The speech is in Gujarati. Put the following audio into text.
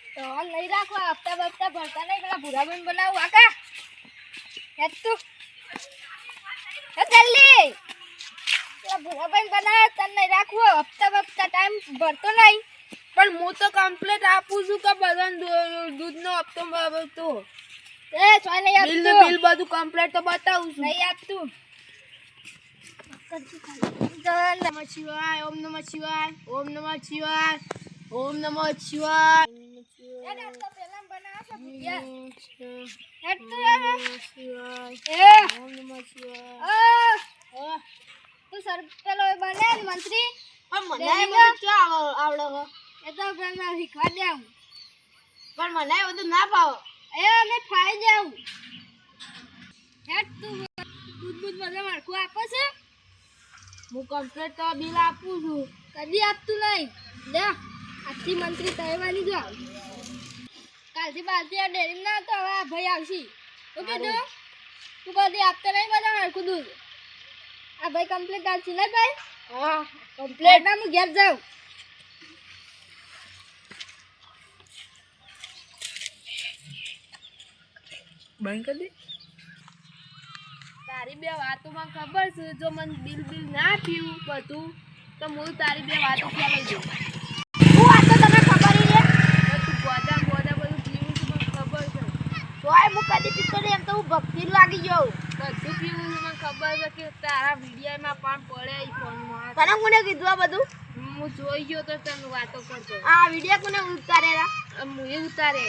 તો નહીં રાખવા હપ્તા બપ્તા ભરતા નહીં પેલા ભૂરાબેન બનાવું આકા હેત તું હે જલ્દી પેલા ભૂરાબેન બનાવે તને નહીં રાખવો હપ્તા બપ્તા ટાઈમ ભરતો નહીં પણ હું તો કમ્પ્લીટ આપું છું કે બધાને દૂધનો હપ્તો તો એ સોય નહીં આપતું બિલ બધું કમ્પ્લીટ તો બતાવું છું નહીં આપતું નમઃ શિવાય ઓમ નમઃ શિવાય ઓમ નમઃ શિવાય ઓમ નમઃ શિવાય એ તો પેલા બનાવ છે ભૂયા હેત તું ઓમ નમઃ શિવાય તું સર પેલો બને મંત્રી પણ મને બધું ક્યાં આવડે હો એ તો પેલા શીખવા દેવું પણ મને બધું ના ભાવ એ અમે ખાઈ જાઉં હેટ તું દૂધ બધા માળખું આપે છે હું કમ્પ્લીટ તો બિલ આપું છું કદી આપતું નહીં લે આજથી મંત્રી તહેવાની જો કાલથી બાલથી આ ડેરી ના તો હવે આ ભાઈ આવશે શું કીધું તું કદી આપતો નહીં બધા માળખું દૂધ આ ભાઈ કમ્પ્લીટ આવશે ને ભાઈ હા કમ્પ્લીટ ના હું ઘેર જાઉં બંધ કરી દે તારી બે વાતો મને ખબર છે જો મને બિલ ના પીવું બધું તો હું તારી બે વાતો ચાલી દઉં શું વાતો તને ખબર છે તું ગોદા બધું પીવું છે મને ખબર છે તોય હું કદી પીતો નહીં એમ તો હું ભક્તિ લાગી જાઉં બધું પીવું છે મને ખબર છે કે તારા વિડીયોમાં પણ પડે એ ફોનમાં તને કોને કીધું આ બધું હું જોઈ ગયો તો તને વાતો કરતો આ વિડીયો કોને ઉતારેલા હું એ ઉતારે